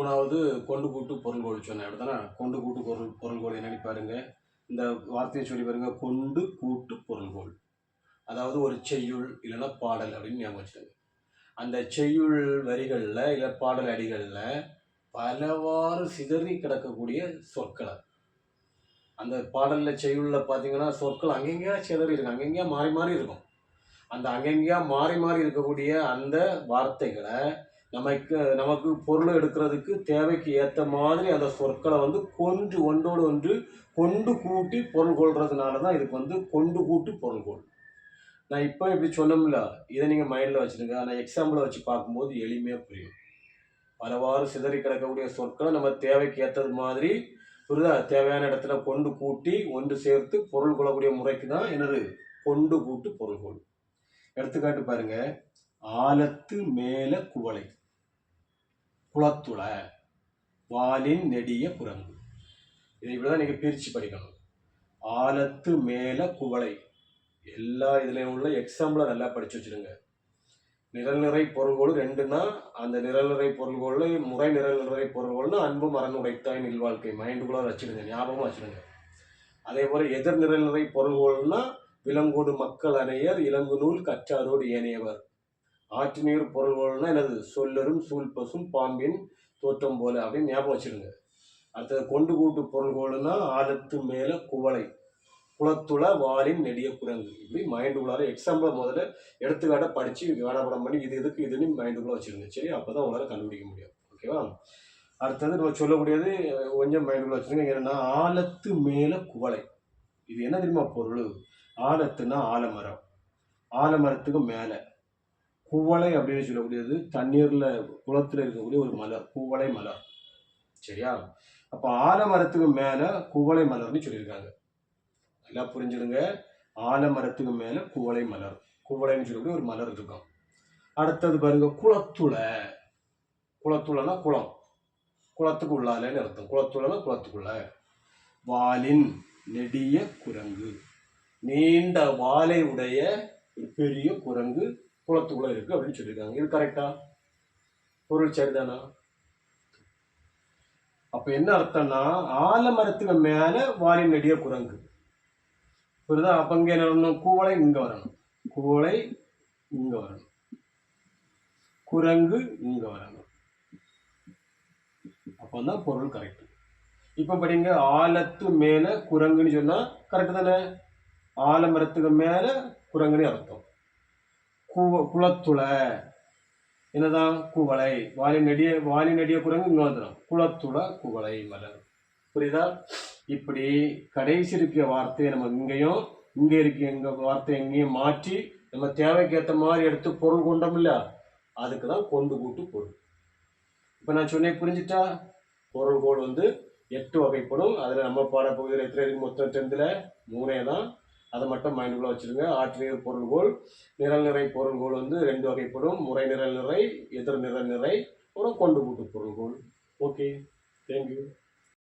மூணாவது கொண்டு கூட்டு பொருள்கோள் சொன்னேன் அப்படித்தானே. கொண்டு கூட்டு பொருள்கோள் என்னன்னு பாருங்க. இந்த வார்த்தையை சொல்லி பாருங்க. கொண்டு கூட்டு பொருள்கோள், அதாவது ஒரு செய்யுள் இல்லைன்னா பாடல் அப்படின்னு ஞாபகம் வச்சுக்கோங்க. அந்த செய்யுள் வரிகளில் இல்லை பாடல் அடிகளில் பலவாறு சிதறி கிடக்கக்கூடிய சொற்களை, அந்த பாடலில் செய்யுளில் பார்த்தீங்கன்னா சொற்கள் அங்கெங்கேயா சிதறி இருக்கும், அங்கெங்கேயா மாறி மாறி இருக்கும். அந்த அங்கெங்கேயா மாறி மாறி இருக்கக்கூடிய அந்த வார்த்தைகளை நமக்கு பொருள் எடுக்கிறதுக்கு தேவைக்கு ஏற்ற மாதிரி அந்த சொற்களை ஒன்றோடு ஒன்று கொண்டு கூட்டி பொருள் கொள்றதுனால தான் இதுக்கு கொண்டு கூட்டு பொருள்கோள். நான் இப்போ இப்படி சொன்னோம்ல, இதை நீங்கள் மைண்டில் வச்சுருங்க. ஆனால் எக்ஸாம்பிளை வச்சு பார்க்கும்போது எளிமையாக புரியும். பலவாறு சிதறி கிடக்கக்கூடிய சொற்களை நம்ம தேவைக்கு ஏற்றது மாதிரி புரியுதா, தேவையான இடத்துல கொண்டு கூட்டி ஒன்று சேர்த்து பொருள் கொள்ளக்கூடிய முறைக்கு தான் என்னது கொண்டு கூட்டு பொருள்கோள். எடுத்துக்காட்டு பாருங்க. ஆலத்து மேல குவளை, குளத்துள, வாலின் நெடிய குரங்கு. இதை இப்படிதான் நீங்க பிரிச்சு படிக்கணும். ஆலத்து மேல குவளை, எல்லா இதுலயும் உள்ள எக்ஸாம்பிள நல்லா படிச்சு வச்சிருங்க. நிரல்நிறை பொருள்கோள் ரெண்டுன்னா, அந்த நிரல்நிறை பொருள்கோள் முறை நிரல்நிறை பொருள்கோள்னா அன்பு மரண உடைத்தாய் நில்வாழ்க்கை மைண்டுக்குள்ள வச்சிருங்க, ஞாபகமா வச்சிருங்க. அதே போல எதிர் நிரல்நிறை பொருள்கோள்னா விலங்கோடு மக்கள் அணையர் இளங்கு நூல் கற்றாரோடு ஏனையவர். ஆற்று நீர் பொருள்கோள்னா என்னது சொல்லரும் சூழ் பசும் பாம்பின் தோற்றம் போல அப்படின்னு ஞாபகம் வச்சிருங்க. அடுத்தது கொண்டு கூட்டு பொருள்கோள்னா ஆலத்து மேல குவளை, குளத்துள, வாலின் நெடிய குரங்கு. இப்படி மைண்டுக்குள்ளார எக்ஸாம்பிள் முதல்ல எடுத்துக்காட்ட படிச்சு விவாடப்படம் பண்ணி இது எதுக்கு இதுன்னு மைண்டுக்குள்ள வச்சிருங்க. சரி, அப்பதான் உங்களால கண்டுபிடிக்க முடியும். ஓகேவா? அடுத்தது நம்ம சொல்லக்கூடியது கொஞ்சம் மைண்டுக்குள்ள வச்சிருங்க. என்னன்னா ஆலத்து மேல குவளை, இது என்ன தெரியுமா பொருள்? ஆலத்துனா ஆலமரம், ஆலமரத்துக்கு மேல குவளை அப்படின்னு சொல்லக்கூடியது தண்ணீர்ல குளத்துல இருக்கக்கூடிய ஒரு மலர், குவளை மலர். சரியா? அப்ப ஆலமரத்துக்கு மேல குவளை மலர்னு சொல்லியிருக்காங்க. நல்லா புரிஞ்சுடுங்க. ஆலமரத்துக்கு மேல குவளை மலர், குவளைன்னு சொல்லக்கூடிய ஒரு மலர் இருக்கும். அடுத்தது பாருங்க குளத்துள, குளத்துளனா குளம், குளத்துக்கு உள்ளாலன்னு அர்த்தம். குளத்துளனா குளத்துக்குள்ள. வாலின் நெடிய குரங்கு, நீண்ட வாலை உடைய ஒரு பெரிய குரங்கு குளத்துக்குள்ள இருக்கு அப்படின்னு சொல்லியிருக்காங்க. இது கரெக்டா? பொருள் சரிதானா? அப்ப என்ன அர்த்தம்னா ஆலமரத்துக்கு மேல வாலின் நெடிய குரங்கு, புரியுதா? அப்ப இங்க என்ன வரணும்? குவளை இங்க வரணும், குவளை இங்க வரணும், குரங்கு இங்க வரணும். அப்பதான் பொருள் கரெக்ட். இப்ப படிங்க. ஆலத்து மேல குரங்குன்னு சொன்னா கரெக்ட் தானே? ஆலமரத்துக்கு மேல குரங்குன்னு அர்த்தம். குளத்துள என்னதான்? குவளை. வாலின் நெடிய குரங்கு இங்க வந்துடும். குளத்துள குவளை மலர். புரியுதா? இப்படி கடைசி இருக்க வார்த்தையை நம்ம இங்கேயும் இங்க இருக்க எங்க வார்த்தை எங்கேயும் மாற்றி நம்ம தேவைக்கு ஏற்ற மாதிரி எடுத்து பொருள் கொண்டோம் இல்ல, அதுக்குதான் கொண்டு கூட்டு பொருள். இப்ப நான் சொன்னேன், புரிஞ்சுட்டா? பொருள்கோள் 8 வகைப்படும். அதுல நம்ம பாடப்பகுதியில் எத்தனை இருக்கு? மொத்தம் 10ல 3 தான். அதை மட்டும் மைண்டுக்குள்ள வச்சிருங்க. ஆற்றுநீர் பொருள்கோள், நிரல் நிறை பொருள்கோள் 2 வகைப்படும். முறை நிரல் நிறை, எதிர் நிரல் நிறை, அப்புறம் கொண்டு கூட்டு பொருள்கோள். Okay, thank you.